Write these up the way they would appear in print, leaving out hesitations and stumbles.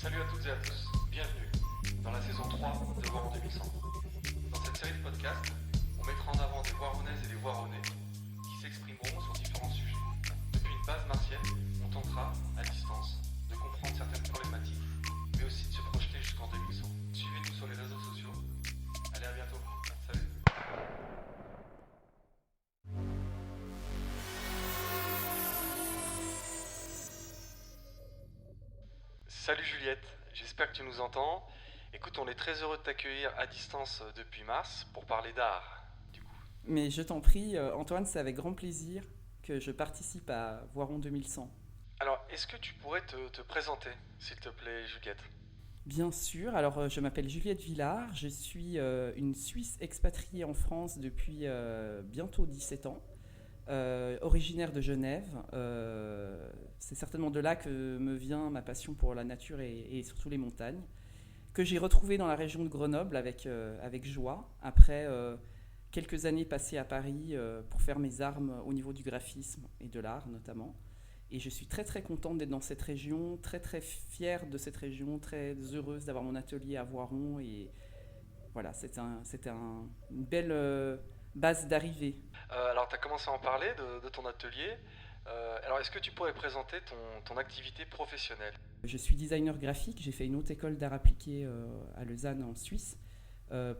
Salut à toutes et à tous, bienvenue dans la saison 3 de Voiron 2100. Dans cette série de podcasts, on mettra en avant des Voironnaises et des Voironnais qui s'exprimeront sur différents sujets. Depuis une base martienne, on tentera, à distance, de comprendre certaines problématiques, mais aussi de se projeter jusqu'en 2100. Suivez-nous sur les réseaux sociaux. Allez, à bientôt. Salut. Salut Juliette, j'espère que tu nous entends. Écoute, on est très heureux de t'accueillir à distance depuis mars pour parler d'art. Du coup, Mais je t'en prie, Antoine, c'est avec grand plaisir que je participe à Voiron 2100. alors, est-ce que tu pourrais te présenter, s'il te plaît, Juliette? Bien sûr, alors je m'appelle Juliette Villard, je suis une Suisse expatriée en France depuis bientôt 17 ans, originaire de Genève. C'est certainement de là que me vient ma passion pour la nature et surtout les montagnes, que j'ai retrouvée dans la région de Grenoble avec joie, après quelques années passées à Paris pour faire mes armes au niveau du graphisme et de l'art notamment. Et je suis très très contente d'être dans cette région, très très fière de cette région, très heureuse d'avoir mon atelier à Voiron. Et voilà, une belle base d'arrivée. Alors, tu as commencé à en parler de ton atelier. Alors, est-ce que tu pourrais présenter ton activité professionnelle? Je suis designer graphique, j'ai fait une haute école d'art appliqué à Lausanne en Suisse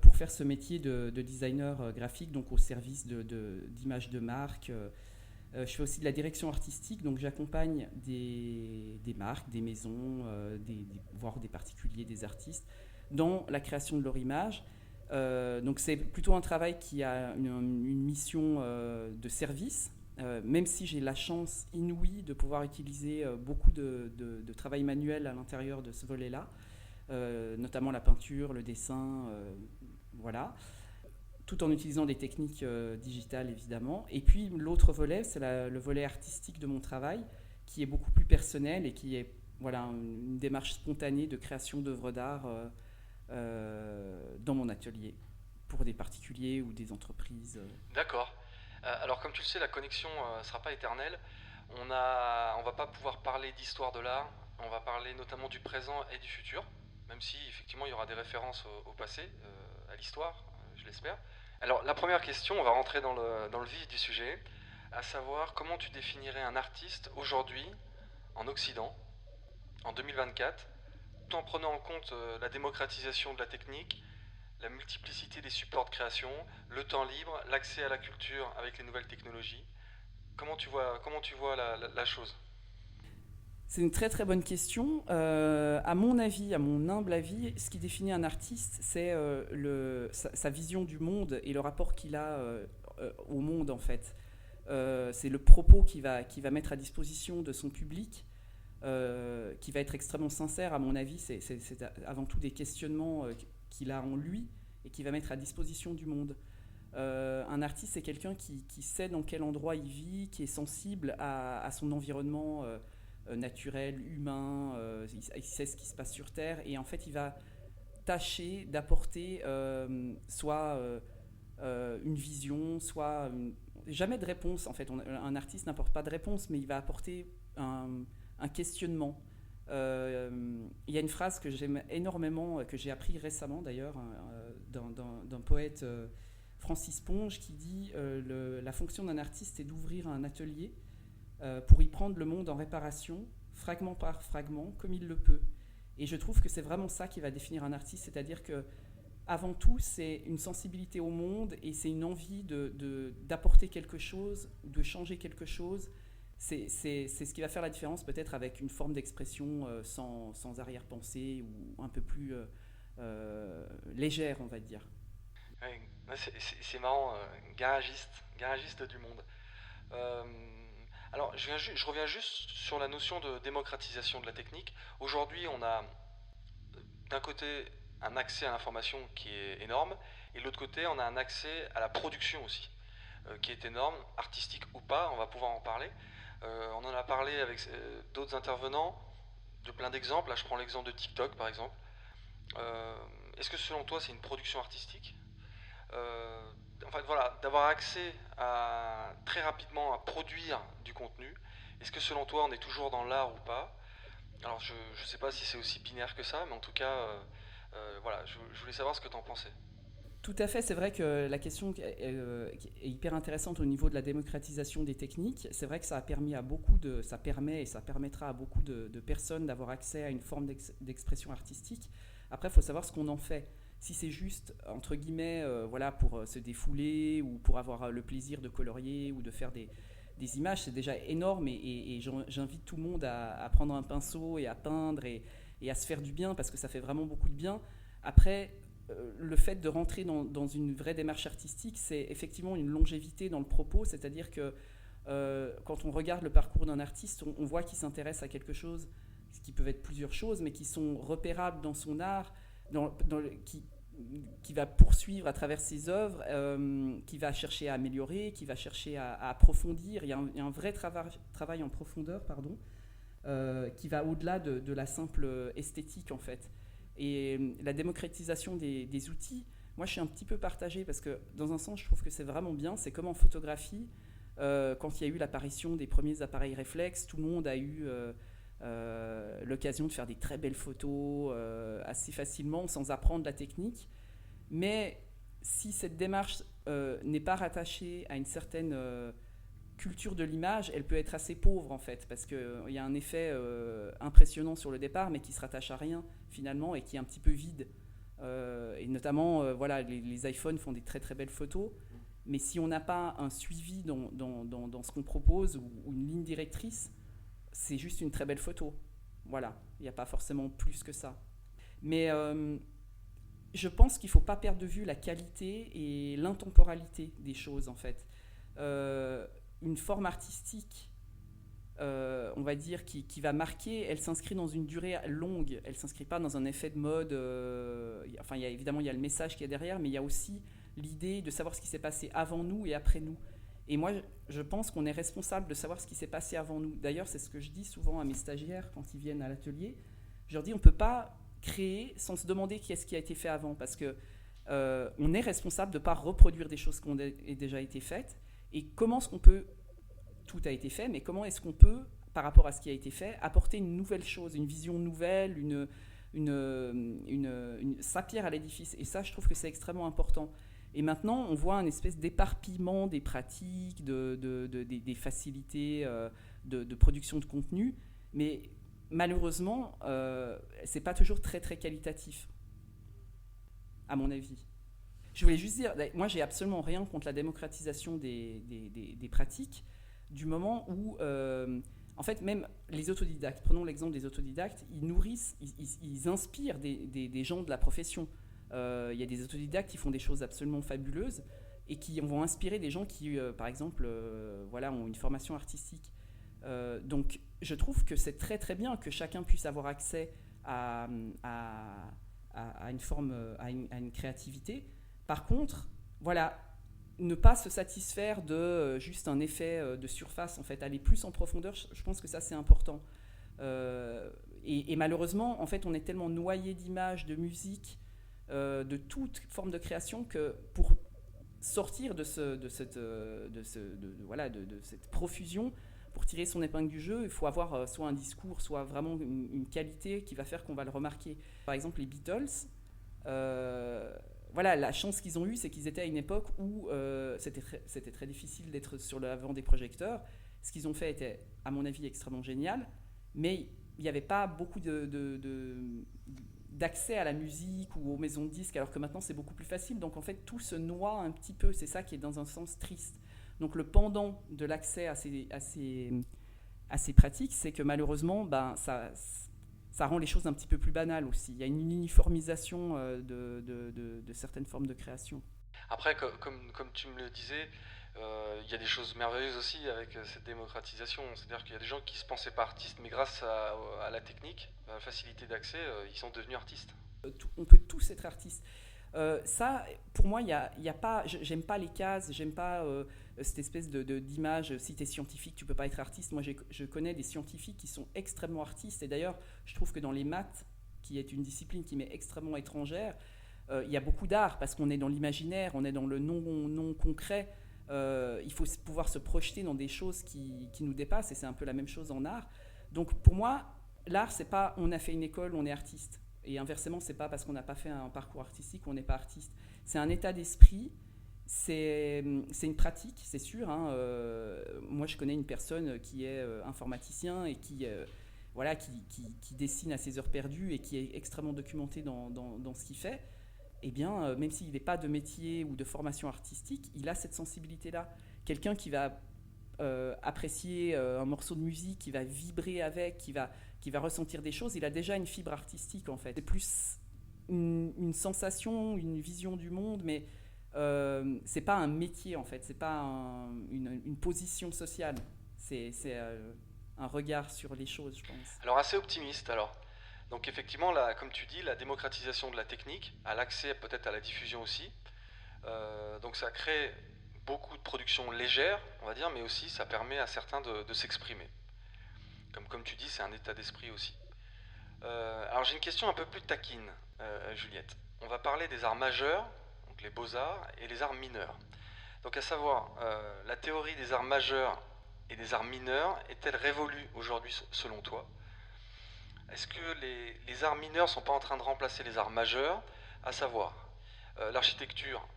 pour faire ce métier de designer graphique, donc au service d'images de marque. Je fais aussi de la direction artistique, donc j'accompagne des marques, des maisons, voire des particuliers, des artistes, dans la création de leur image. Donc c'est plutôt un travail qui a une mission de service, même si j'ai la chance inouïe de pouvoir utiliser beaucoup de travail manuel à l'intérieur de ce volet-là, notamment la peinture, le dessin, voilà, tout en utilisant des techniques digitales évidemment. Et puis l'autre volet, c'est le volet artistique de mon travail, qui est beaucoup plus personnel et qui est voilà, une démarche spontanée de création d'œuvres d'art dans mon atelier, pour des particuliers ou des entreprises. D'accord. Alors, comme tu le sais, la connexion ne sera pas éternelle. On va pas pouvoir parler d'histoire de l'art. On va parler notamment du présent et du futur, même si effectivement il y aura des références au passé, à l'histoire, je l'espère. Alors, la première question, on va rentrer dans le vif du sujet, à savoir comment tu définirais un artiste aujourd'hui en Occident, en 2024, tout en prenant en compte la démocratisation de la technique, la multiplicité des supports de création, le temps libre, l'accès à la culture avec les nouvelles technologies. Comment tu vois la chose? C'est une très très bonne question. À mon avis, à mon humble avis, ce qui définit un artiste, c'est sa vision du monde et le rapport qu'il a au monde en fait. C'est le propos qu'il va mettre à disposition de son public, qui va être extrêmement sincère. À mon avis, c'est avant tout des questionnements qu'il a en lui et qui va mettre à disposition du monde. Un artiste, c'est quelqu'un qui sait dans quel endroit il vit, qui est sensible à son environnement naturel, humain, il sait ce qui se passe sur Terre, et en fait, il va tâcher d'apporter soit une vision, jamais de réponse. En fait, un artiste n'apporte pas de réponse, mais il va apporter un questionnement. Il y a une phrase que j'aime énormément, que j'ai appris récemment d'ailleurs, d'un poète Francis Ponge, qui dit la fonction d'un artiste est d'ouvrir un atelier pour y prendre le monde en réparation, fragment par fragment, comme il le peut. Et je trouve que c'est vraiment ça qui va définir un artiste, c'est-à-dire que avant tout, c'est une sensibilité au monde et c'est une envie d'apporter quelque chose, de changer quelque chose. C'est ce qui va faire la différence peut-être avec une forme d'expression sans arrière-pensée ou un peu plus légère, on va dire. Ouais, c'est marrant, garagiste du monde. Euh, alors, je reviens juste sur la notion de démocratisation de la technique. Aujourd'hui, on a d'un côté un accès à l'information qui est énorme, et de l'autre côté, on a un accès à la production aussi, qui est énorme, artistique ou pas, on va pouvoir en parler. On en a parlé avec d'autres intervenants, de plein d'exemples. Là, je prends l'exemple de TikTok, par exemple. Euh, Est-ce que selon toi, c'est une production artistique? En fait, voilà, d'avoir accès très rapidement à produire du contenu. Est-ce que selon toi, on est toujours dans l'art ou pas? Alors je sais pas si c'est aussi binaire que ça, mais en tout cas, voilà, je voulais savoir ce que tu en pensais. Tout à fait, c'est vrai que la question est hyper intéressante au niveau de la démocratisation des techniques. C'est vrai que ça a permis à beaucoup de, ça permet et ça permettra à beaucoup de personnes d'avoir accès à une forme d'expression artistique. Après, il faut savoir ce qu'on en fait. Si c'est juste, entre guillemets, voilà, pour se défouler ou pour avoir le plaisir de colorier ou de faire des images, c'est déjà énorme et j'invite tout le monde à prendre un pinceau et à peindre et à se faire du bien parce que ça fait vraiment beaucoup de bien. Après, le fait de rentrer dans une vraie démarche artistique, c'est effectivement une longévité dans le propos, c'est-à-dire que quand on regarde le parcours d'un artiste, on voit qu'il s'intéresse à quelque chose, ce qui peuvent être plusieurs choses, mais qui sont repérables dans son art, qui va poursuivre à travers ses œuvres, qui va chercher à améliorer, qui va chercher à approfondir. Il y a un vrai travail en profondeur, pardon, qui va au-delà de la simple esthétique en fait. Et la démocratisation des outils, moi je suis un petit peu partagé parce que dans un sens je trouve que c'est vraiment bien, c'est comme en photographie, quand il y a eu l'apparition des premiers appareils réflexes, tout le monde a eu l'occasion de faire des très belles photos assez facilement sans apprendre la technique. Mais si cette démarche n'est pas rattachée à une certaine culture de l'image, elle peut être assez pauvre en fait, parce qu'il y a un effet impressionnant sur le départ, mais qui se rattache à rien finalement et qui est un petit peu vide. Et notamment, voilà, les iPhones font des très très belles photos, mais si on n'a pas un suivi dans ce qu'on propose ou une ligne directrice, c'est juste une très belle photo. Voilà, il n'y a pas forcément plus que ça. Mais je pense qu'il ne faut pas perdre de vue la qualité et l'intemporalité des choses en fait. Une forme artistique, on va dire, qui va marquer, elle s'inscrit dans une durée longue, elle ne s'inscrit pas dans un effet de mode. Enfin, évidemment, il y a le message qui est derrière, mais il y a aussi l'idée de savoir ce qui s'est passé avant nous et après nous. Et moi, je pense qu'on est responsable de savoir ce qui s'est passé avant nous. D'ailleurs, c'est ce que je dis souvent à mes stagiaires quand ils viennent à l'atelier. Je leur dis, on ne peut pas créer sans se demander qu'est-ce qui a été fait avant, parce que on est responsable de ne pas reproduire des choses qui ont déjà été faites. Et comment est-ce qu'on peut, tout a été fait, mais comment est-ce qu'on peut, par rapport à ce qui a été fait, apporter une nouvelle chose, une vision nouvelle, sa pierre à l'édifice. Et ça, je trouve que c'est extrêmement important. Et maintenant, on voit un espèce d'éparpillement des pratiques, des facilités de production de contenu, mais malheureusement, c'est pas toujours très très qualitatif, à mon avis. Je voulais juste dire, moi j'ai absolument rien contre la démocratisation des pratiques, du moment où, en fait, même les autodidactes, prenons l'exemple des autodidactes, ils nourrissent, ils inspirent des gens de la profession. Il y a des autodidactes qui font des choses absolument fabuleuses et qui vont inspirer des gens qui, par exemple, voilà, ont une formation artistique. Donc, je trouve que c'est très très bien que chacun puisse avoir accès à une forme, à une créativité. Par contre, voilà, ne pas se satisfaire de juste un effet de surface, en fait, aller plus en profondeur, je pense que ça c'est important. Et malheureusement, en fait, on est tellement noyé d'images, de musique, de toute forme de création que pour sortir de cette profusion, pour tirer son épingle du jeu, il faut avoir soit un discours, soit vraiment une qualité qui va faire qu'on va le remarquer. Par exemple, les Beatles, voilà, la chance qu'ils ont eue, c'est qu'ils étaient à une époque où c'était très difficile d'être sur l'avant des projecteurs. Ce qu'ils ont fait était, à mon avis, extrêmement génial, mais il n'y avait pas beaucoup d'accès à la musique ou aux maisons de disques, alors que maintenant c'est beaucoup plus facile. Donc en fait, tout se noie un petit peu. C'est ça qui est dans un sens triste. Donc le pendant de l'accès à ces pratiques, c'est que malheureusement, ça rend les choses un petit peu plus banales aussi. Il y a une uniformisation de certaines formes de création. Après, comme tu me le disais, il y a des choses merveilleuses aussi avec cette démocratisation. C'est-à-dire qu'il y a des gens qui se pensaient pas artistes, mais grâce à la technique, à la facilité d'accès, ils sont devenus artistes. On peut tous être artistes. Ça, pour moi, il y a pas. J'aime pas les cases, j'aime pas cette espèce d'image. Si tu es scientifique, tu peux pas être artiste. Moi, je connais des scientifiques qui sont extrêmement artistes. Et d'ailleurs, je trouve que dans les maths, qui est une discipline qui m'est extrêmement étrangère, il y a beaucoup d'art parce qu'on est dans l'imaginaire, on est dans le non concret. Il faut pouvoir se projeter dans des choses qui nous dépassent, et c'est un peu la même chose en art. Donc, pour moi, l'art, c'est pas on a fait une école, on est artiste. Et inversement, c'est pas parce qu'on n'a pas fait un parcours artistique qu'on n'est pas artiste. C'est un état d'esprit, c'est une pratique, c'est sûr. Hein. Moi, je connais une personne qui est informaticien et voilà, qui dessine à ses heures perdues et qui est extrêmement documenté dans ce qu'il fait. Eh bien, même s'il n'est pas de métier ou de formation artistique, il a cette sensibilité-là. Quelqu'un qui va apprécier un morceau de musique, qui va vibrer avec, qui va ressentir des choses, il a déjà une fibre artistique en fait. C'est plus une sensation, une vision du monde, mais c'est pas un métier en fait, c'est pas une position sociale, c'est un regard sur les choses, je pense. Alors assez optimiste alors. Donc effectivement, comme tu dis, la démocratisation de la technique, à l'accès peut-être à la diffusion aussi. Donc ça crée beaucoup de productions légères, on va dire, mais aussi ça permet à certains de s'exprimer. Comme tu dis, c'est un état d'esprit aussi. Alors j'ai une question un peu plus taquine, Juliette. On va parler des arts majeurs, donc les beaux-arts, et les arts mineurs. Donc à savoir, la théorie des arts majeurs et des arts mineurs est-elle révolue aujourd'hui selon toi? Est-ce que les arts mineurs ne sont pas en train de remplacer les arts majeurs, à savoir l'architecture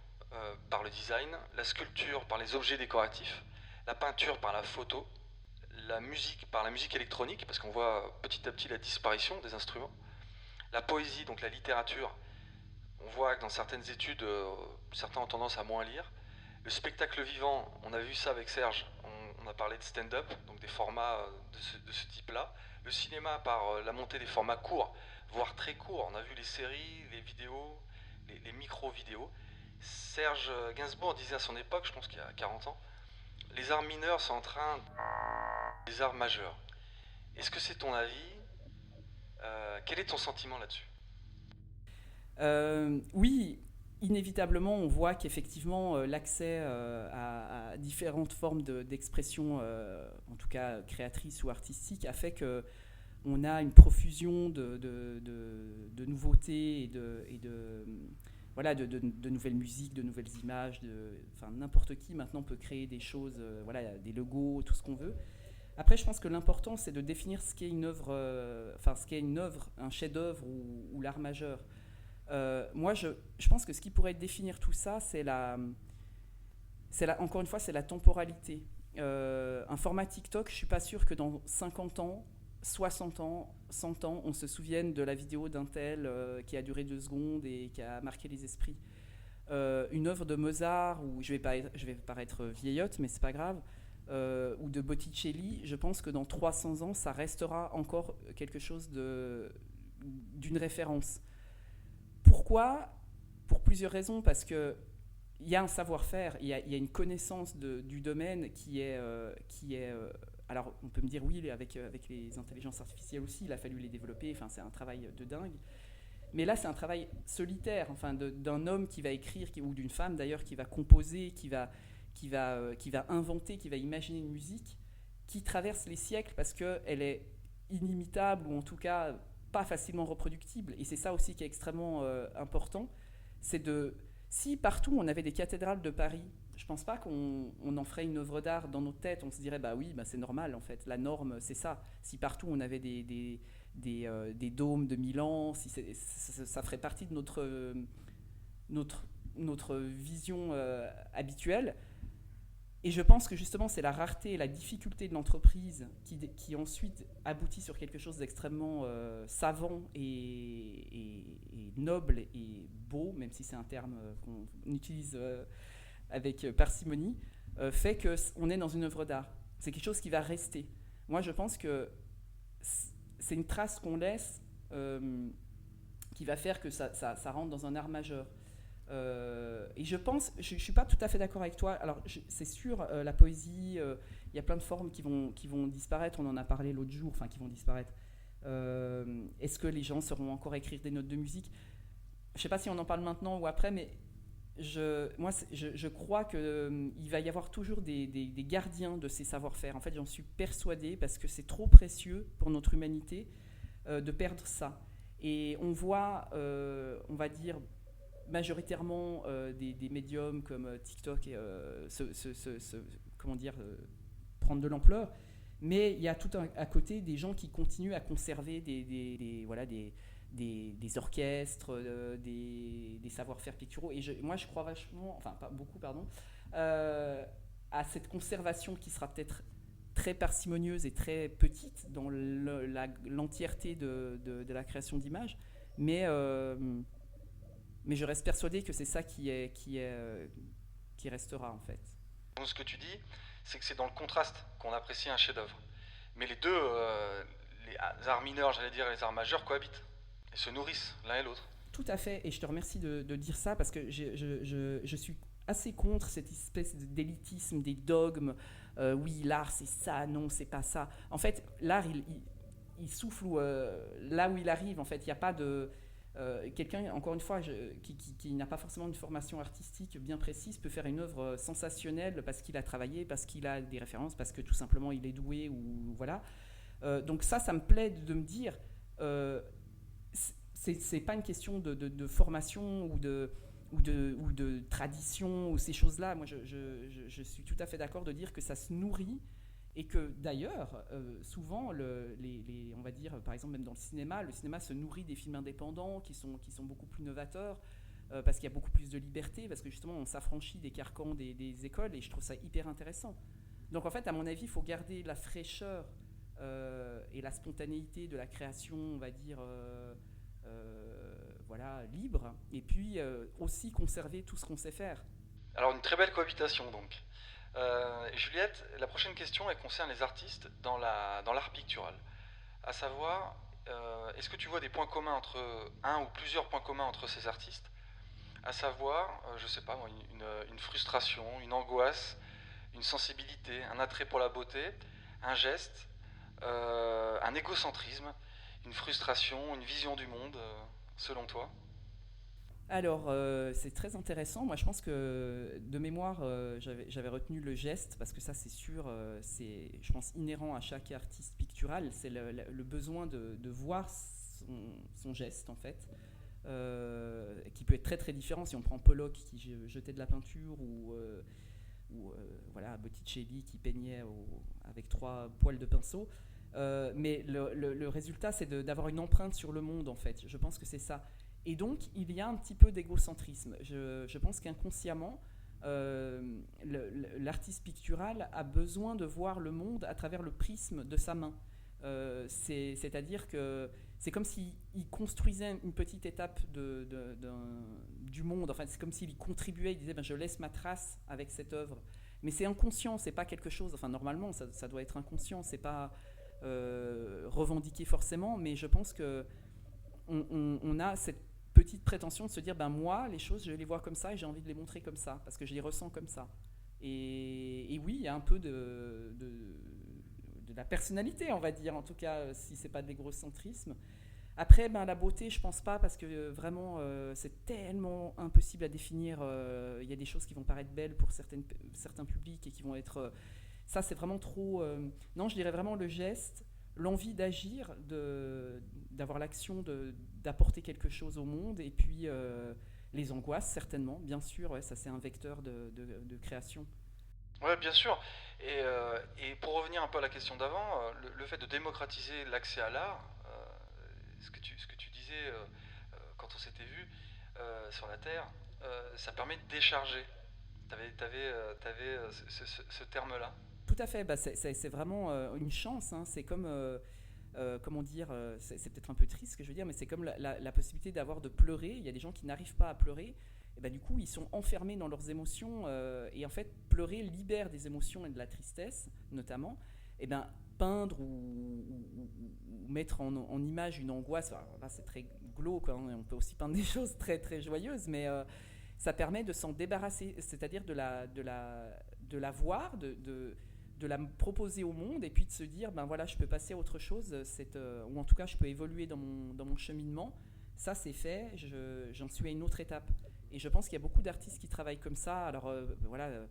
par le design, la sculpture par les objets décoratifs, la peinture par la photo, la musique par la musique électronique, parce qu'on voit petit à petit la disparition des instruments, la poésie, donc la littérature, on voit que dans certaines études, certains ont tendance à moins lire. Le spectacle vivant, on a vu ça avec Serge, on a parlé de stand-up, donc des formats de ce type-là. Le cinéma par la montée des formats courts, voire très courts. On a vu les séries, les vidéos, les micro-vidéos. Serge Gainsbourg disait à son époque, je pense qu'il y a 40 ans, les arts mineurs sont en train des arts majeurs. Est-ce que c'est ton avis? Quel est ton sentiment là-dessus? Oui, inévitablement, on voit qu'effectivement, l'accès à différentes formes d'expression, en tout cas créatrice ou artistique, a fait que on a une profusion de nouveautés voilà, de nouvelles musiques, de nouvelles images. Enfin, n'importe qui maintenant peut créer des choses, voilà, des logos, tout ce qu'on veut. Après, je pense que l'important, c'est de définir ce qu'est une œuvre, un chef-d'œuvre ou l'art majeur. Moi, je pense que ce qui pourrait définir tout ça, encore une fois, c'est la temporalité. Un format TikTok, je ne suis pas sûr que dans 50 ans, 60 ans, 100 ans, on se souvienne de la vidéo d'un tel qui a duré 2 secondes et qui a marqué les esprits. Une œuvre de Mozart, ou je vais paraître vieillotte, mais c'est pas grave, ou de Botticelli, je pense que dans 300 ans, ça restera encore quelque chose d'une référence. Pourquoi? Pour plusieurs raisons, parce qu'il y a un savoir-faire, il y a une connaissance du domaine qui est alors on peut me dire oui, avec les intelligences artificielles aussi, il a fallu les développer, enfin, c'est un travail de dingue. Mais là, c'est un travail solitaire, enfin, d'un homme qui va écrire, ou d'une femme d'ailleurs, qui va composer, qui va inventer, qui va imaginer une musique qui traverse les siècles parce qu'elle est inimitable, ou en tout cas pas facilement reproductible. Et c'est ça aussi qui est extrêmement important. Si partout on avait des cathédrales de Paris, je pense pas qu'on en ferait une œuvre d'art dans notre tête. On se dirait bah oui, bah c'est normal en fait. La norme c'est ça. Si partout on avait des dômes de Milan, ça ferait partie de notre vision habituelle. Et je pense que justement c'est la rareté et la difficulté de l'entreprise qui ensuite aboutit sur quelque chose d'extrêmement savant et noble et beau, même si c'est un terme qu'on utilise avec parcimonie, fait qu'on est dans une œuvre d'art. C'est quelque chose qui va rester. Moi, je pense que c'est une trace qu'on laisse qui va faire que ça rentre dans un art majeur. Et je pense, je ne suis pas tout à fait d'accord avec toi. Alors, c'est sûr, la poésie, il y a plein de formes qui vont disparaître. On en a parlé l'autre jour, enfin, qui vont disparaître. Est-ce que les gens sauront encore écrire des notes de musique? Je ne sais pas si on en parle maintenant ou après, mais je crois qu'il va y avoir toujours des gardiens de ces savoir-faire. En fait, j'en suis persuadée parce que c'est trop précieux pour notre humanité de perdre ça. Et on voit, on va dire, majoritairement des médiums comme TikTok et comment dire, prendre de l'ampleur. Mais il y a tout à côté des gens qui continuent à conserver voilà, des orchestres, des savoir-faire picturaux. Et moi, je crois vachement, enfin pas beaucoup, pardon, euh, à cette conservation qui sera peut-être très parcimonieuse et très petite dans l'entièreté de la création d'images, mais, euh, mais je reste persuadé que c'est ça qui restera en fait. Donc, ce que tu dis, c'est que c'est dans le contraste qu'on apprécie un chef-d'œuvre. Mais les arts mineurs, j'allais dire, et les arts majeurs cohabitent et se nourrissent l'un et l'autre. Tout à fait, et je te remercie de dire ça parce que je suis assez contre cette espèce d'élitisme, des dogmes. Oui, l'art c'est ça, non, c'est pas ça. En fait, l'art il souffle là où il arrive. En fait, il n'y a pas de. Quelqu'un, encore une fois, qui n'a pas forcément une formation artistique bien précise, peut faire une œuvre sensationnelle parce qu'il a travaillé, parce qu'il a des références, parce que tout simplement il est doué, ou voilà. Donc ça me plaît de me dire. Euh, c'est pas une question de formation ou de tradition ou ces choses-là. Moi, je suis tout à fait d'accord de dire que ça se nourrit et que d'ailleurs, souvent, on va dire, par exemple, même dans le cinéma se nourrit des films indépendants qui sont beaucoup plus novateurs parce qu'il y a beaucoup plus de liberté, parce que justement, on s'affranchit des carcans des écoles et je trouve ça hyper intéressant. Donc en fait, à mon avis, il faut garder la fraîcheur et la spontanéité de la création, on va dire, voilà, libre, et puis aussi conserver tout ce qu'on sait faire. Alors, une très belle cohabitation donc. Juliette, la prochaine question elle concerne les artistes dans l'art pictural. À savoir, est-ce que tu vois des points communs entre un ou plusieurs points communs entre ces artistes? À savoir, je sais pas, une frustration, une angoisse, une sensibilité, un attrait pour la beauté, un geste, un égocentrisme, une frustration, une vision du monde, selon toi? Alors, c'est très intéressant. Moi, je pense que de mémoire, j'avais retenu le geste, parce que ça, c'est sûr, c'est, je pense, inhérent à chaque artiste pictural. C'est le besoin de voir son geste, en fait, qui peut être très très différent. Si on prend Pollock qui jetait de la peinture, ou voilà, Botticelli qui peignait avec 3 poils de pinceau. Mais le résultat, c'est d'avoir une empreinte sur le monde, en fait. Je pense que c'est ça. Et donc, il y a un petit peu d'égocentrisme. Je pense qu'inconsciemment, l'artiste pictural a besoin de voir le monde à travers le prisme de sa main. C'est-à-dire que c'est comme s'il construisait une petite étape du monde. Enfin, c'est comme s'il y contribuait. Il disait je laisse ma trace avec cette œuvre. Mais c'est inconscient, c'est pas quelque chose. Enfin, normalement, ça doit être inconscient. C'est pas revendiqué forcément. Mais je pense que on a cette petite prétention de se dire moi, les choses, je les vois comme ça et j'ai envie de les montrer comme ça parce que je les ressens comme ça. Et oui, il y a un peu de la personnalité, on va dire, en tout cas, si c'est pas de l'égocentrisme. Après, la beauté, je pense pas, parce que vraiment, c'est tellement impossible à définir. Il y a des choses qui vont paraître belles pour certains publics et qui vont être. Ça, c'est vraiment trop. Non, je dirais vraiment le geste, l'envie d'agir, d'avoir l'action d'apporter quelque chose au monde, et puis les angoisses, certainement, bien sûr, ouais, ça c'est un vecteur de création. Ouais, bien sûr. Et pour revenir un peu à la question d'avant, le fait de démocratiser l'accès à l'art, ce que tu disais quand on s'était vu sur la Terre, ça permet de décharger. T'avais ce terme-là. Tout à fait, c'est vraiment une chance, hein. C'est comme, comment dire, c'est peut-être un peu triste ce que je veux dire, mais c'est comme la possibilité de pleurer. Il y a des gens qui n'arrivent pas à pleurer, et du coup ils sont enfermés dans leurs émotions, et en fait pleurer libère des émotions et de la tristesse notamment. Peindre ou mettre en image une angoisse, enfin, là c'est très glauque, hein, on peut aussi peindre des choses très très joyeuses, mais ça permet de s'en débarrasser, c'est-à-dire de la voir, de la proposer au monde, et puis de se dire voilà, je peux passer à autre chose, ou en tout cas je peux évoluer dans mon cheminement. Ça c'est fait, j'en suis à une autre étape, et je pense qu'il y a beaucoup d'artistes qui travaillent comme ça. Alors voilà,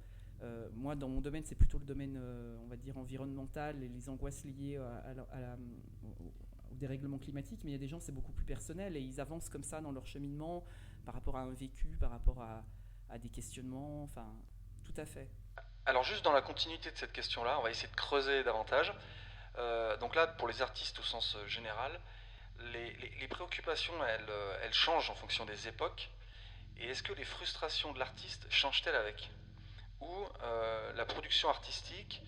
moi dans mon domaine c'est plutôt le domaine on va dire environnemental et les angoisses liées au dérèglement climatique, mais il y a des gens c'est beaucoup plus personnel et ils avancent comme ça dans leur cheminement par rapport à un vécu, par rapport à des questionnements, enfin tout à fait. Alors juste dans la continuité de cette question-là, on va essayer de creuser davantage. Donc là, pour les artistes au sens général, les préoccupations, elles changent en fonction des époques. Et est-ce que les frustrations de l'artiste changent-elles avec? Ou la production artistique,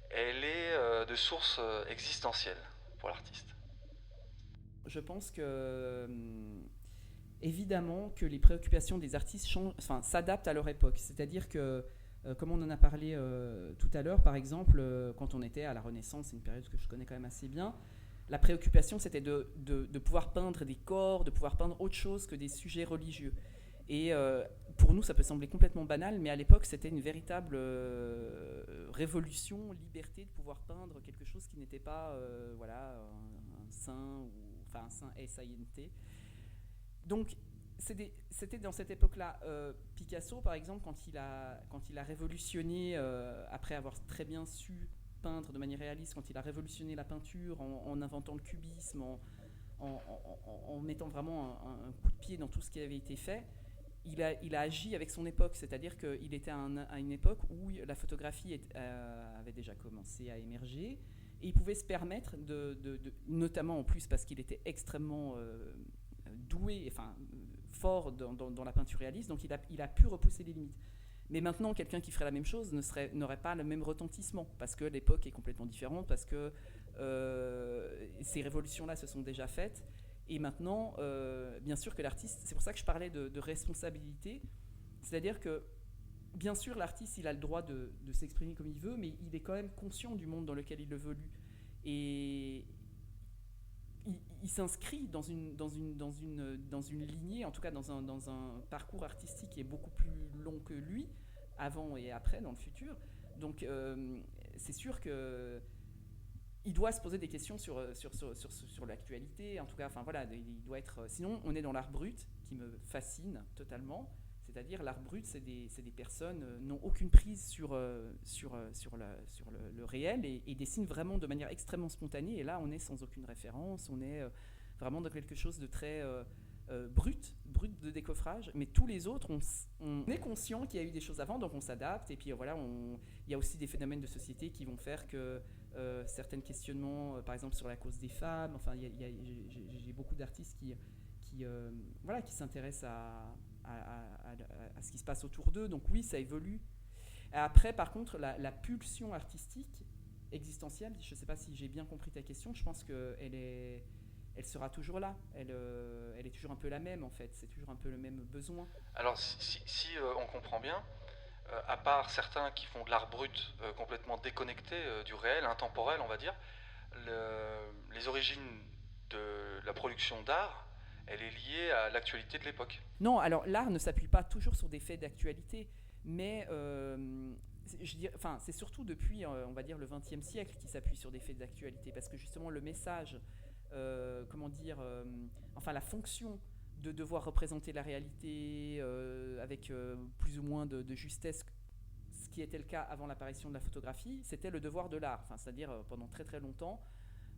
elle est de source existentielle pour l'artiste? Je pense que évidemment que les préoccupations des artistes s'adaptent à leur époque. C'est-à-dire que, comme on en a parlé tout à l'heure, par exemple, quand on était à la Renaissance, c'est une période que je connais quand même assez bien, la préoccupation c'était de pouvoir peindre des corps, de pouvoir peindre autre chose que des sujets religieux. Et pour nous, ça peut sembler complètement banal, mais à l'époque, c'était une véritable révolution, liberté de pouvoir peindre quelque chose qui n'était pas voilà, un saint, ou, enfin un saint S-I-N-T. Donc, c'était dans cette époque-là. Picasso, par exemple, quand il a révolutionné, après avoir très bien su peindre de manière réaliste, quand il a révolutionné la peinture en inventant le cubisme, en mettant vraiment un coup de pied dans tout ce qui avait été fait, il a agi avec son époque, c'est-à-dire qu'il était à une époque où la photographie avait déjà commencé à émerger, et il pouvait se permettre, notamment en plus parce qu'il était extrêmement doué, enfin fort dans la peinture réaliste, donc il a pu repousser les limites. Mais maintenant, quelqu'un qui ferait la même chose n'aurait pas le même retentissement, parce que l'époque est complètement différente, parce que ces révolutions-là se sont déjà faites. Et maintenant, bien sûr que l'artiste, c'est pour ça que je parlais de responsabilité, c'est-à-dire que, bien sûr, l'artiste, il a le droit de s'exprimer comme il veut, mais il est quand même conscient du monde dans lequel il évolue. Et il s'inscrit dans une lignée, en tout cas dans un parcours artistique qui est beaucoup plus long que lui, avant et après, dans le futur. Donc, c'est sûr que il doit se poser des questions sur l'actualité. En tout cas, enfin voilà, il doit être. Sinon, on est dans l'art brut, qui me fascine totalement. C'est-à-dire, l'art brut, c'est des personnes n'ont aucune prise sur le réel, et dessinent vraiment de manière extrêmement spontanée. Et là, on est sans aucune référence. On est vraiment dans quelque chose de très brut de décoffrage. Mais tous les autres, on est conscient qu'il y a eu des choses avant, donc on s'adapte. Et puis voilà, il y a aussi des phénomènes de société qui vont faire que certains questionnements, par exemple sur la cause des femmes. Enfin, j'ai beaucoup d'artistes qui s'intéressent à ce qui se passe autour d'eux. Donc oui, ça évolue. Après, par contre, la pulsion artistique existentielle, je ne sais pas si j'ai bien compris ta question, je pense elle sera toujours là. Elle est toujours un peu la même, en fait. C'est toujours un peu le même besoin. Alors si on comprend bien, à part certains qui font de l'art brut complètement déconnecté du réel, intemporel on va dire, les origines de la production d'art, elle est liée à l'actualité de l'époque. Non, alors l'art ne s'appuie pas toujours sur des faits d'actualité, mais c'est surtout depuis, on va dire, le XXe siècle qui s'appuie sur des faits d'actualité, parce que justement le message, enfin la fonction de devoir représenter la réalité avec plus ou moins de justesse, ce qui était le cas avant l'apparition de la photographie, c'était le devoir de l'art. Enfin, c'est-à-dire pendant très très longtemps,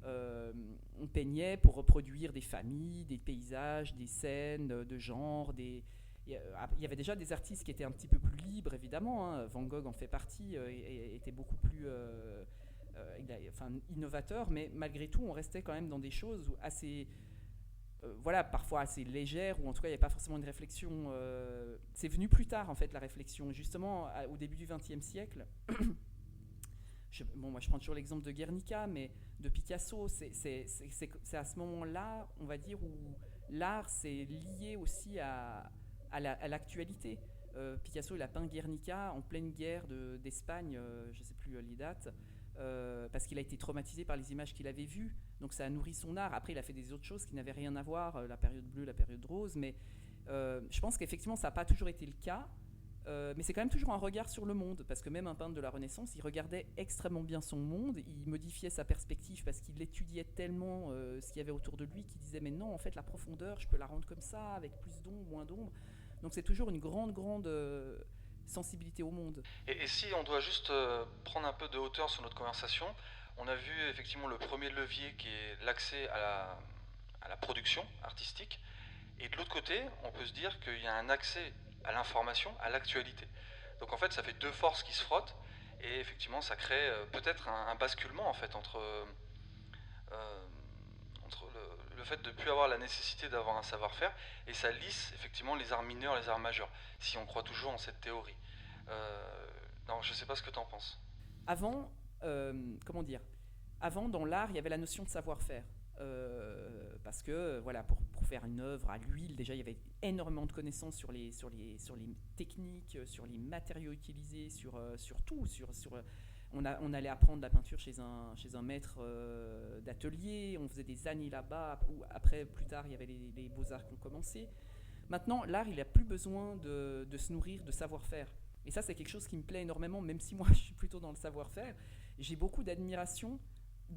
on peignait pour reproduire des familles, des paysages, des scènes de genre. Il y avait déjà des artistes qui étaient un petit peu plus libres, évidemment. Hein. Van Gogh en fait partie, était beaucoup plus innovateur, mais malgré tout, on restait quand même dans des choses assez parfois assez légère, ou en tout cas il n'y avait pas forcément une réflexion. C'est venu plus tard en fait, la réflexion, justement au début du XXe siècle. Moi je prends toujours l'exemple de Guernica, mais de Picasso, c'est à ce moment-là, on va dire, où l'art s'est lié aussi à l'actualité. Picasso, il a peint Guernica en pleine guerre d'Espagne, je ne sais plus les dates, parce qu'il a été traumatisé par les images qu'il avait vues. Donc ça a nourri son art. Après, il a fait des autres choses qui n'avaient rien à voir, la période bleue, la période rose, mais je pense qu'effectivement, ça n'a pas toujours été le cas. Mais c'est quand même toujours un regard sur le monde, parce que même un peintre de la Renaissance, il regardait extrêmement bien son monde, il modifiait sa perspective parce qu'il étudiait tellement ce qu'il y avait autour de lui, qu'il disait mais non, en fait la profondeur, je peux la rendre comme ça, avec plus d'ombre, moins d'ombre. Donc c'est toujours une grande sensibilité au monde. Et si on doit juste prendre un peu de hauteur sur notre conversation, on a vu effectivement le premier levier qui est l'accès à la production artistique, et de l'autre côté, on peut se dire qu'il y a un accès à l'information, à l'actualité. Donc en fait, ça fait deux forces qui se frottent, Et effectivement, ça crée peut-être un basculement en fait euh, entre le fait de ne plus avoir la nécessité d'avoir un savoir-faire, et ça lisse effectivement les arts mineurs, les arts majeurs, si on croit toujours en cette théorie. Non, je ne sais pas ce que tu en penses. Avant, comment dire, avant dans l'art, il y avait la notion de savoir-faire. Parce que voilà, pour faire une œuvre à l'huile, déjà il y avait énormément de connaissances sur les techniques, sur les matériaux utilisés, sur tout. On allait apprendre la peinture chez un maître d'atelier, on faisait des années là-bas, ou après, plus tard, il y avait les beaux-arts qui ont commencé. Maintenant, l'art, il n'a plus besoin de se nourrir de savoir-faire. Et ça, c'est quelque chose qui me plaît énormément, même si moi, je suis plutôt dans le savoir-faire. J'ai beaucoup d'admiration,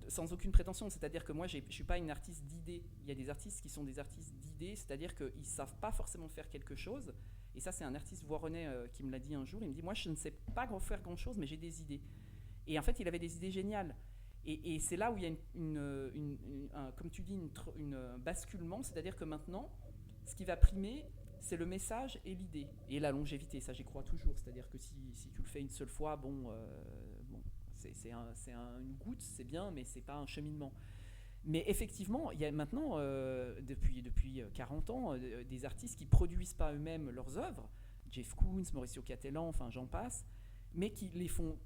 sans aucune prétention. C'est-à-dire que moi, je ne suis pas une artiste d'idées. Il y a des artistes qui sont des artistes d'idées, c'est-à-dire qu'ils ne savent pas forcément faire quelque chose. Et ça, c'est un artiste voironnais qui me l'a dit un jour. Il me dit, moi, je ne sais pas faire grand-chose, mais j'ai des idées. Et en fait, il avait des idées géniales. Et c'est là où il y a comme tu dis, un basculement. C'est-à-dire que maintenant, ce qui va primer, c'est le message et l'idée. Et la longévité, ça j'y crois toujours. C'est-à-dire que si tu le fais une seule fois, bon une goutte, c'est bien, mais c'est pas un cheminement. Mais effectivement, il y a maintenant, depuis 40 ans, des artistes qui produisent pas eux-mêmes leurs œuvres. Jeff Koons, Mauricio Cattelan, enfin j'en passe, mais qui les font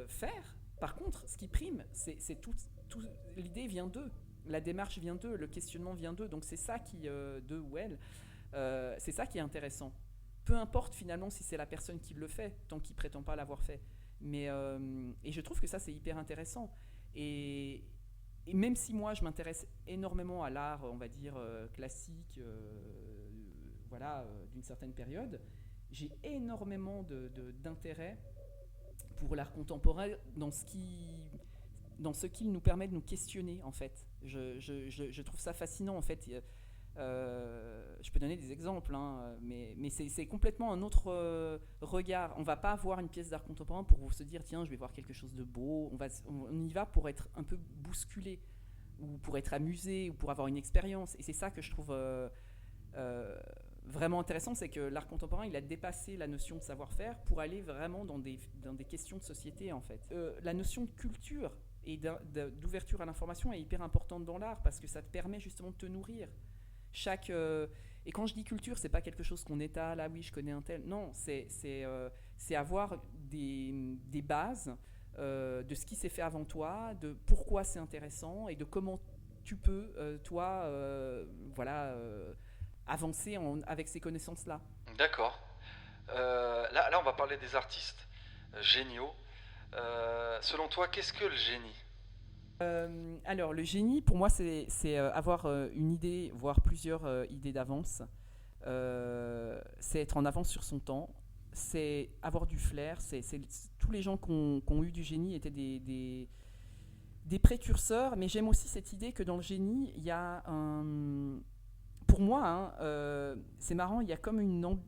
faire. Par contre, ce qui prime, c'est tout, l'idée vient d'eux, la démarche vient d'eux, le questionnement vient d'eux. Donc c'est ça d'eux ou elles, c'est ça qui est intéressant. Peu importe finalement si c'est la personne qui le fait, tant qu'il prétend pas l'avoir fait. Et je trouve que ça c'est hyper intéressant. Et même si moi je m'intéresse énormément à l'art, on va dire classique, d'une certaine période, j'ai énormément d'intérêt pour l'art contemporain dans ce qu'il nous permet de nous questionner en fait. Je trouve ça fascinant en fait. Je peux donner des exemples, hein, mais c'est complètement un autre regard. On ne va pas voir une pièce d'art contemporain pour se dire tiens, je vais voir quelque chose de beau. On y va pour être un peu bousculé, ou pour être amusé, ou pour avoir une expérience. Et c'est ça que je trouve vraiment intéressant, c'est que l'art contemporain, il a dépassé la notion de savoir-faire pour aller vraiment dans des questions de société en fait. La notion de culture et d'ouverture à l'information est hyper importante dans l'art parce que ça te permet justement de te nourrir. Et quand je dis culture, c'est pas quelque chose qu'on étale, ah oui, je connais un tel. Non, c'est avoir des bases de ce qui s'est fait avant toi, de pourquoi c'est intéressant et de comment tu peux, toi, avancer avec ces connaissances-là. D'accord. Là, on va parler des artistes géniaux. Selon toi, qu'est-ce que le génie? Alors, le génie, pour moi, c'est avoir une idée, voire plusieurs idées d'avance. C'est être en avance sur son temps. C'est avoir du flair. Tous les gens qui ont eu du génie étaient des précurseurs. Mais j'aime aussi cette idée que dans le génie, il y a un... Pour moi, hein, c'est marrant, il y a comme une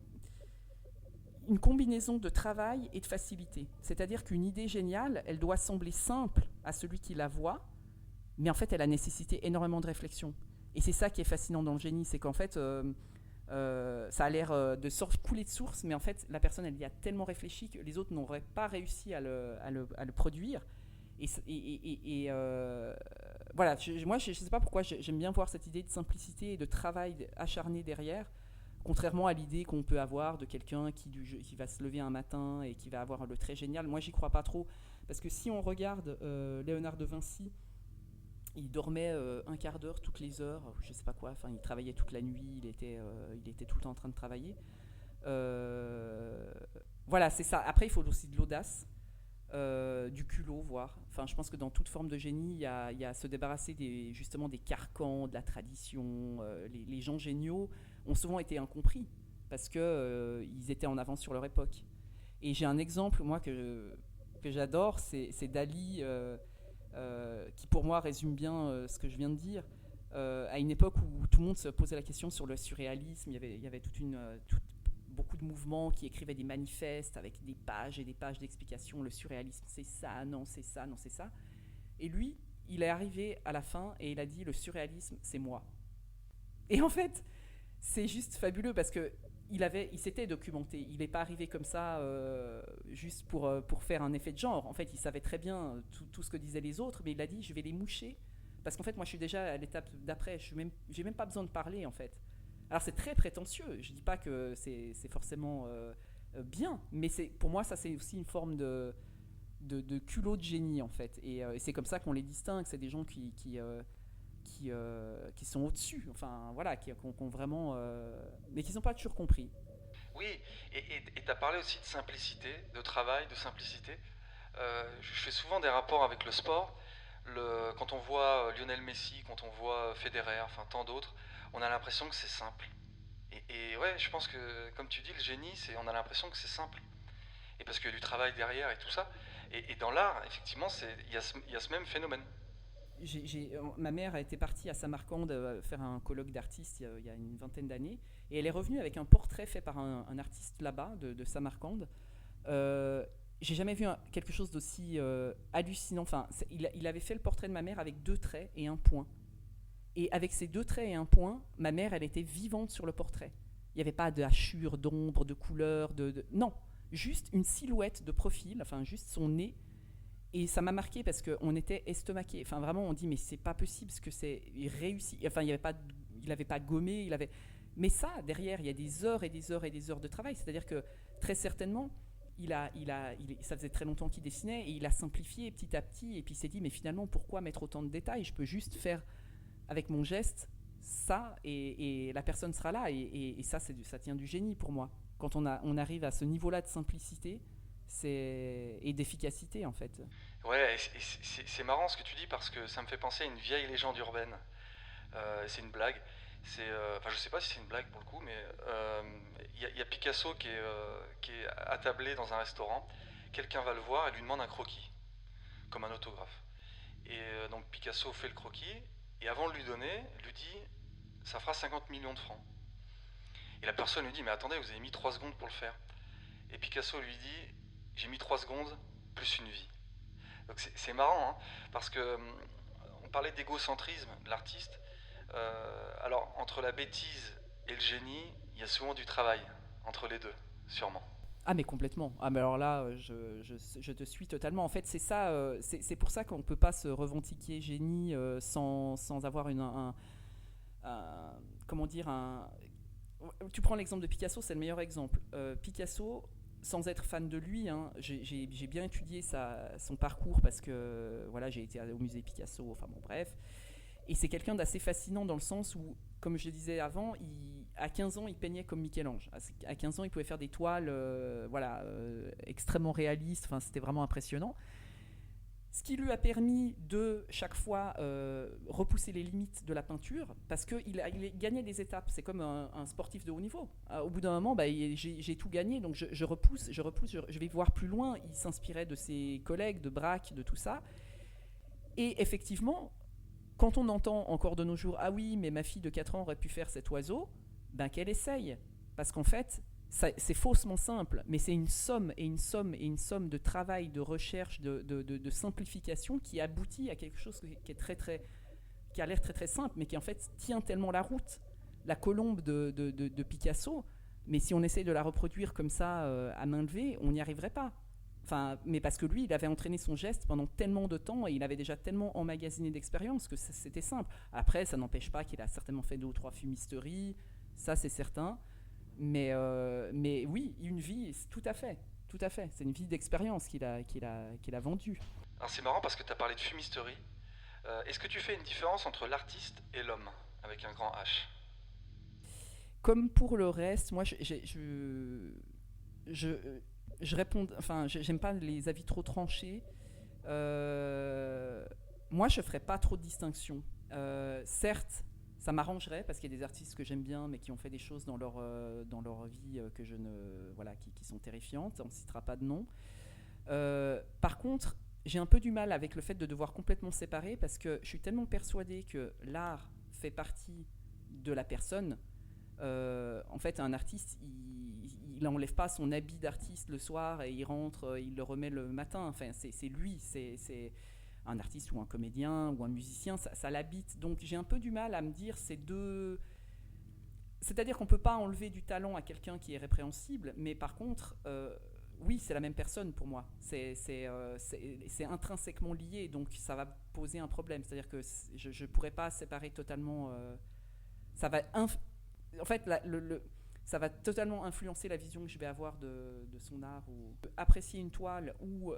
combinaison de travail et de facilité. C'est-à-dire qu'une idée géniale, elle doit sembler simple à celui qui la voit, mais en fait, elle a nécessité énormément de réflexion. Et c'est ça qui est fascinant dans le génie, c'est qu'en fait, ça a l'air de couler de source, mais en fait, la personne, elle y a tellement réfléchi que les autres n'auraient pas réussi à le produire. Voilà, moi, je ne sais pas pourquoi j'aime bien voir cette idée de simplicité et de travail acharné derrière. Contrairement à l'idée qu'on peut avoir de quelqu'un qui va se lever un matin et qui va avoir le trait génial, moi j'y crois pas trop. Parce que si on regarde Léonard de Vinci, il dormait un quart d'heure toutes les heures, je sais pas quoi, enfin il travaillait toute la nuit, il était tout le temps en train de travailler. Voilà, c'est ça. Après, il faut aussi de l'audace, du culot, voire. Enfin, je pense que dans toute forme de génie, il y a se débarrasser justement des carcans, de la tradition. Les gens géniaux ont souvent été incompris parce que ils étaient en avance sur leur époque. Et j'ai un exemple, moi, que j'adore, c'est Dali, qui pour moi résume bien ce que je viens de dire. À une époque où tout le monde se posait la question sur le surréalisme, il y avait beaucoup de mouvements qui écrivaient des manifestes avec des pages et des pages d'explications. Le surréalisme, c'est ça, non, c'est ça, non, c'est ça. Et lui, il est arrivé à la fin et il a dit le surréalisme, c'est moi. Et en fait, c'est juste fabuleux parce que il s'était documenté. Il n'est pas arrivé comme ça juste pour faire un effet de genre. En fait, il savait très bien tout ce que disaient les autres, mais il a dit je vais les moucher. Parce qu'en fait, moi, je suis déjà à l'étape d'après. J'ai même pas besoin de parler, en fait. Alors, c'est très prétentieux. Je dis pas que c'est forcément bien, mais pour moi, ça, c'est aussi une forme de culot de génie, en fait. Et c'est comme ça qu'on les distingue. C'est des gens qui sont au-dessus, enfin voilà, qui ont vraiment, mais qui n'ont pas toujours compris. Oui, et tu as parlé aussi de simplicité, de travail, de simplicité. Je fais souvent des rapports avec le sport. Quand on voit Lionel Messi, quand on voit Federer, enfin tant d'autres, on a l'impression que c'est simple. Et ouais, je pense que, comme tu dis, le génie, on a l'impression que c'est simple. Et parce qu'il y a du travail derrière et tout ça. Et dans l'art, effectivement, il y a ce même phénomène. Ma mère a été partie à Samarcande faire un colloque d'artistes il y a une vingtaine d'années, et elle est revenue avec un portrait fait par un artiste là-bas de Samarcande. J'ai jamais vu quelque chose d'aussi hallucinant. Enfin, il avait fait le portrait de ma mère avec 2 traits et un point. Et avec ces 2 traits et un point, ma mère, elle était vivante sur le portrait. Il n'y avait pas de hachure, d'ombre, de couleur, non, juste une silhouette de profil, enfin juste son nez. Et ça m'a marqué parce qu'on était estomaqués. Enfin, vraiment, on dit, mais c'est pas possible, parce que c'est réussi. Enfin, il avait pas gommé, il avait. Mais ça, derrière, il y a des heures et des heures et des heures de travail. C'est-à-dire que très certainement, ça faisait très longtemps qu'il dessinait, et il a simplifié petit à petit. Et puis il s'est dit, mais finalement, pourquoi mettre autant de détails? Je peux juste faire avec mon geste ça, et la personne sera là. Et ça, ça tient du génie pour moi. Quand on arrive à ce niveau-là de simplicité, et d'efficacité, en fait. Ouais, c'est marrant ce que tu dis parce que ça me fait penser à une vieille légende urbaine. C'est une blague. Enfin, je sais pas si c'est une blague pour le coup, mais y a Picasso qui est attablé dans un restaurant. Quelqu'un va le voir et lui demande un croquis, comme un autographe. Et donc Picasso fait le croquis, et avant de lui donner, lui dit ça fera 50 millions de francs. Et la personne lui dit mais attendez, vous avez mis 3 secondes pour le faire. Et Picasso lui dit j'ai mis 3 secondes plus une vie. Donc c'est marrant, hein, parce que on parlait d'égocentrisme de l'artiste. Alors, entre la bêtise et le génie, il y a souvent du travail entre les deux, sûrement. Ah, mais complètement. Ah, mais alors là, je te suis totalement. En fait, c'est ça, c'est pour ça qu'on ne peut pas se revendiquer génie sans avoir comment dire, tu prends l'exemple de Picasso, c'est le meilleur exemple. Picasso, sans être fan de lui, hein, j'ai bien étudié son parcours, parce que voilà, j'ai été au musée Picasso, enfin bon, bref. Et c'est quelqu'un d'assez fascinant dans le sens où, comme je le disais avant, à 15 ans, il peignait comme Michel-Ange. À 15 ans, il pouvait faire des toiles extrêmement réalistes. Enfin, c'était vraiment impressionnant. Ce qui lui a permis de, chaque fois, repousser les limites de la peinture, parce qu'il gagnait des étapes. C'est comme un sportif de haut niveau. Au bout d'un moment, j'ai tout gagné, donc je repousse, je vais voir plus loin. Il s'inspirait de ses collègues, de Braque, de tout ça. Et effectivement, quand on entend encore de nos jours « Ah oui, mais ma fille de 4 ans aurait pu faire cet oiseau », qu'elle essaye. Parce qu'en fait, c'est faussement simple, mais c'est une somme et une somme et une somme de travail, de recherche, de simplification qui aboutit à quelque chose qui est qui a l'air très très simple, mais qui en fait tient tellement la route. La colombe de Picasso, mais si on essaye de la reproduire comme ça à main levée, on n'y arriverait pas. Enfin, mais parce que lui, il avait entraîné son geste pendant tellement de temps, et il avait déjà tellement emmagasiné d'expérience que c'était simple. Après, ça n'empêche pas qu'il a certainement fait 2 ou 3 fumisteries, ça c'est certain. Mais oui, une vie, tout à fait. Tout à fait. C'est une vie d'expérience qu'il a vendue. Alors c'est marrant parce que tu as parlé de fumisterie. Est-ce que tu fais une différence entre l'artiste et l'homme, avec un grand H? Comme pour le reste, moi, je réponds. Enfin, j'aime pas les avis trop tranchés. Moi, je ferais pas trop de distinction. Certes, ça m'arrangerait parce qu'il y a des artistes que j'aime bien, mais qui ont fait des choses dans leur vie que je ne voilà, qui sont terrifiantes. On ne citera pas de nom. Par contre, j'ai un peu du mal avec le fait de devoir complètement séparer, parce que je suis tellement persuadée que l'art fait partie de la personne. En fait, un artiste, il n'enlève pas son habit d'artiste le soir et il rentre, il le remet le matin. Enfin, c'est lui, c'est un artiste ou un comédien ou un musicien, ça l'habite. Donc j'ai un peu du mal à me dire ces deux. c'est-à-dire qu'on ne peut pas enlever du talent à quelqu'un qui est répréhensible, mais par contre, oui, c'est la même personne pour moi. C'est intrinsèquement lié, donc ça va poser un problème. C'est-à-dire que je ne pourrais pas séparer totalement. Ça va en fait, ça va totalement influencer la vision que je vais avoir de son art. Ou apprécier une toile ou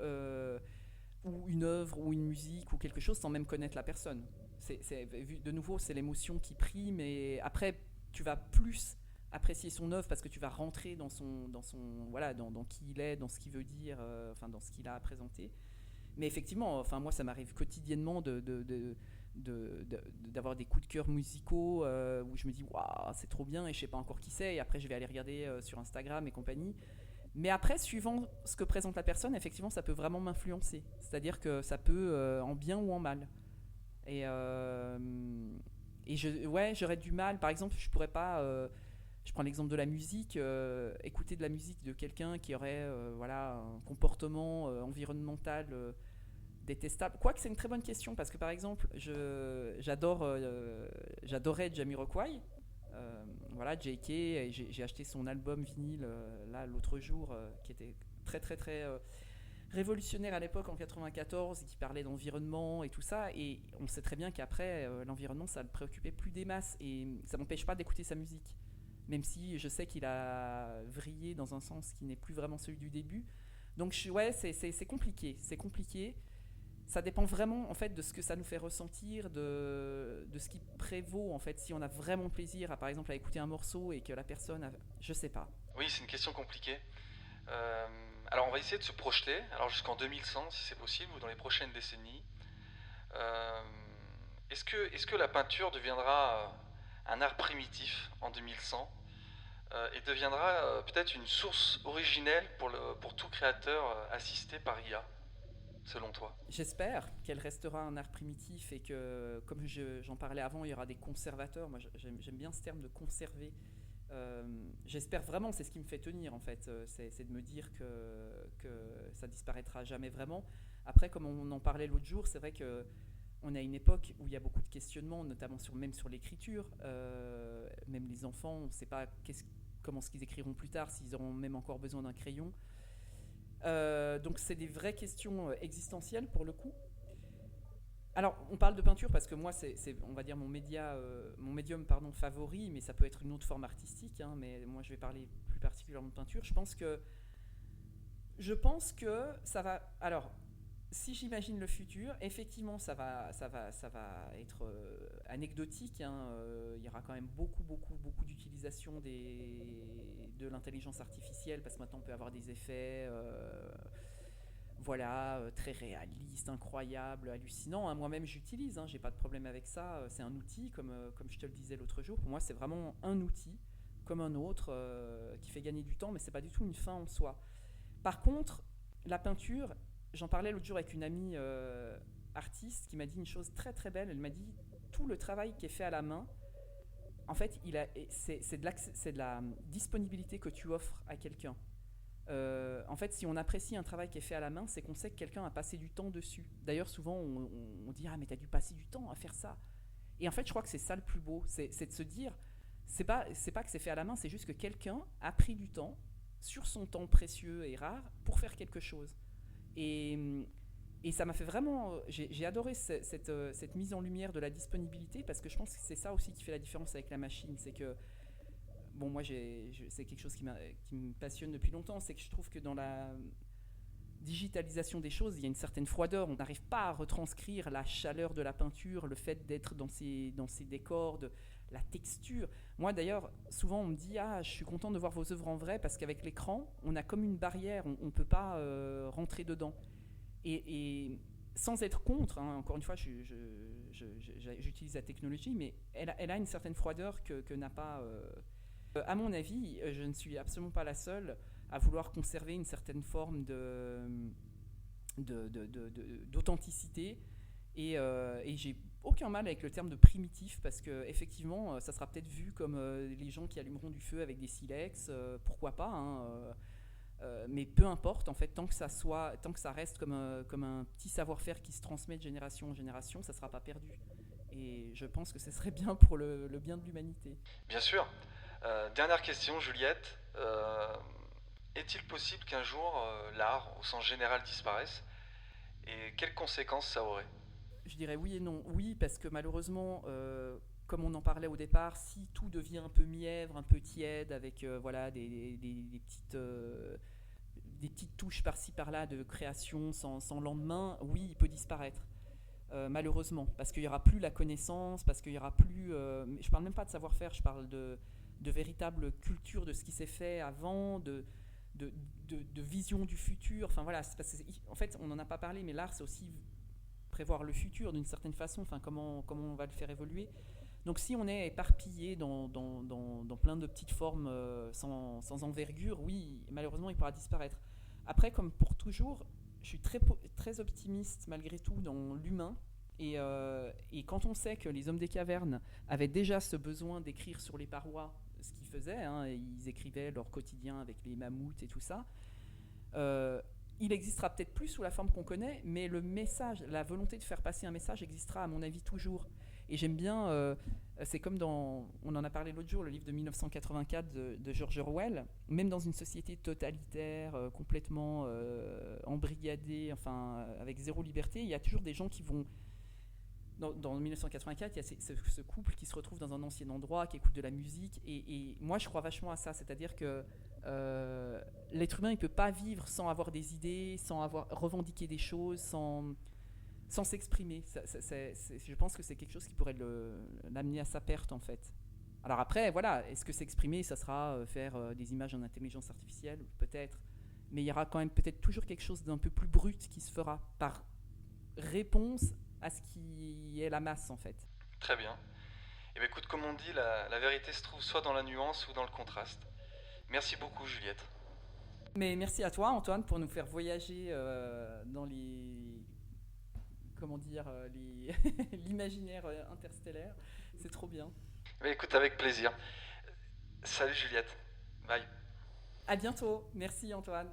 une œuvre ou une musique ou quelque chose sans même connaître la personne. De nouveau, c'est l'émotion qui prime, et après, tu vas plus apprécier son œuvre parce que tu vas rentrer voilà, dans qui il est, dans ce qu'il veut dire, enfin dans ce qu'il a à présenter. Mais effectivement, enfin moi, ça m'arrive quotidiennement d'avoir des coups de cœur musicaux où je me dis waouh, c'est trop bien et je sais pas encore qui c'est, et après je vais aller regarder sur Instagram et compagnie. Mais après, suivant ce que présente la personne, effectivement, ça peut vraiment m'influencer. C'est-à-dire que ça peut en bien ou en mal. Et, ouais, j'aurais du mal. Par exemple, je pourrais pas. Je prends l'exemple de la musique. Écouter de la musique de quelqu'un qui aurait voilà, un comportement environnemental détestable. Quoique, c'est une très bonne question parce que, par exemple, j'adorais Jamiroquai. Voilà, JK, et j'ai acheté son album vinyle là l'autre jour qui était très très très révolutionnaire à l'époque en 94, qui parlait d'environnement et tout ça, et on sait très bien qu'après l'environnement ça le préoccupait plus des masses, et ça m'empêche pas d'écouter sa musique, même si je sais qu'il a vrillé dans un sens qui n'est plus vraiment celui du début. Donc ouais, c'est compliqué, c'est compliqué. Ça dépend vraiment en fait de ce que ça nous fait ressentir, de ce qui prévaut en fait. Si on a vraiment plaisir à, par exemple, à écouter un morceau et que la personne, je sais pas. Oui, c'est une question compliquée. Alors on va essayer de se projeter, alors jusqu'en 2100 si c'est possible, ou dans les prochaines décennies. Est-ce que la peinture deviendra un art primitif en 2100 et deviendra peut-être une source originelle pour tout créateur assisté par IA, selon toi? J'espère qu'elle restera un art primitif et que, comme j'en parlais avant, il y aura des conservateurs. Moi, j'aime bien ce terme de conserver. J'espère vraiment, c'est ce qui me fait tenir en fait, c'est de me dire que ça disparaîtra jamais vraiment. Après, comme on en parlait l'autre jour, c'est vrai que on a une époque où il y a beaucoup de questionnements, notamment même sur l'écriture. Même les enfants, on ne sait pas comment ce qu'ils écriront plus tard, s'ils auront même encore besoin d'un crayon. Donc c'est des vraies questions existentielles pour le coup. Alors, on parle de peinture parce que moi, c'est on va dire mon médium favori, mais ça peut être une autre forme artistique. Hein, mais moi, je vais parler plus particulièrement de peinture. Je pense que ça va. Alors, si j'imagine le futur, effectivement, ça va être anecdotique. Hein, il y aura quand même beaucoup d'utilisation de l'intelligence artificielle parce que maintenant, on peut avoir des effets. Voilà, très réaliste, incroyable, hallucinant. Hein. Moi-même, j'utilise, hein, j'ai pas de problème avec ça. C'est un outil, comme je te le disais l'autre jour. Pour moi, c'est vraiment un outil, comme un autre, qui fait gagner du temps, mais c'est pas du tout une fin en soi. Par contre, la peinture, j'en parlais l'autre jour avec une amie artiste qui m'a dit une chose très très belle. Elle m'a dit tout le travail qui est fait à la main, en fait, c'est de la disponibilité que tu offres à quelqu'un. En fait, si on apprécie un travail qui est fait à la main, c'est qu'on sait que quelqu'un a passé du temps dessus. D'ailleurs, souvent, on dit « Ah, mais t'as dû passer du temps à faire ça ». Et en fait, je crois que c'est ça le plus beau, c'est de se dire, c'est pas que c'est fait à la main, c'est juste que quelqu'un a pris du temps, sur son temps précieux et rare, pour faire quelque chose. Et ça m'a fait vraiment... J'ai adoré cette mise en lumière de la disponibilité, parce que je pense que c'est ça aussi qui fait la différence avec la machine, c'est que bon, moi, c'est quelque chose qui me passionne depuis longtemps, c'est que je trouve que dans la digitalisation des choses, il y a une certaine froideur. On n'arrive pas à retranscrire la chaleur de la peinture, le fait d'être dans ces décors, la texture. Moi, d'ailleurs, souvent, on me dit « Ah, je suis content de voir vos œuvres en vrai » parce qu'avec l'écran, on a comme une barrière, on ne peut pas rentrer dedans. Et sans être contre, hein, encore une fois, j'utilise la technologie, mais elle a une certaine froideur que n'a pas... à mon avis, je ne suis absolument pas la seule à vouloir conserver une certaine forme d'authenticité, et j'ai aucun mal avec le terme de primitif parce que effectivement, ça sera peut-être vu comme les gens qui allumeront du feu avec des silex, pourquoi pas, hein, mais peu importe en fait, tant que ça reste comme un petit savoir-faire qui se transmet de génération en génération, ça ne sera pas perdu. Et je pense que ce serait bien pour le bien de l'humanité. Bien sûr. Dernière question, Juliette. Est-il possible qu'un jour l'art, au sens général, disparaisse? Et quelles conséquences ça aurait? Je dirais oui et non. Oui, parce que malheureusement, comme on en parlait au départ, si tout devient un peu mièvre, un peu tiède, avec voilà, des petites touches par-ci par-là de création sans lendemain, oui, il peut disparaître. Malheureusement, parce qu'il n'y aura plus la connaissance, parce qu'il n'y aura plus... je parle même pas de savoir-faire, je parle de véritable culture de ce qui s'est fait avant, de, de vision du futur. Enfin voilà, en fait, on n'en a pas parlé, mais l'art, c'est aussi prévoir le futur d'une certaine façon, enfin comment on va le faire évoluer. Donc si on est éparpillé dans plein de petites formes sans envergure, oui, malheureusement, il pourra disparaître. Après, comme pour toujours, je suis très optimiste malgré tout dans l'humain. Et quand on sait que les hommes des cavernes avaient déjà ce besoin d'écrire sur les parois ce qu'ils faisaient, hein, ils écrivaient leur quotidien avec les mammouths et tout ça, euh, il existera peut-être plus sous la forme qu'on connaît, mais le message, la volonté de faire passer un message existera à mon avis toujours. Et j'aime bien, c'est comme on en a parlé l'autre jour, le livre de 1984 de George Orwell, même dans une société totalitaire, complètement embrigadée, enfin avec zéro liberté, il y a toujours des gens qui vont... Dans 1984, il y a ce couple qui se retrouve dans un ancien endroit, qui écoute de la musique, et moi je crois vachement à ça, c'est-à-dire que l'être humain il peut pas vivre sans avoir des idées, sans avoir revendiqué des choses, sans s'exprimer. Je pense que c'est quelque chose qui pourrait l'amener à sa perte en fait. Alors après, voilà, est-ce que s'exprimer, ça sera faire des images en intelligence artificielle? Peut-être. Mais il y aura quand même peut-être toujours quelque chose d'un peu plus brut qui se fera par réponse à ce qui est la masse en fait. Très bien. Et bien écoute, comme on dit, la vérité se trouve soit dans la nuance ou dans le contraste. Merci beaucoup, Juliette. Mais merci à toi Antoine pour nous faire voyager dans comment dire, l'imaginaire interstellaire. C'est trop bien. Mais écoute, avec plaisir. Salut Juliette. Bye. À bientôt. Merci Antoine.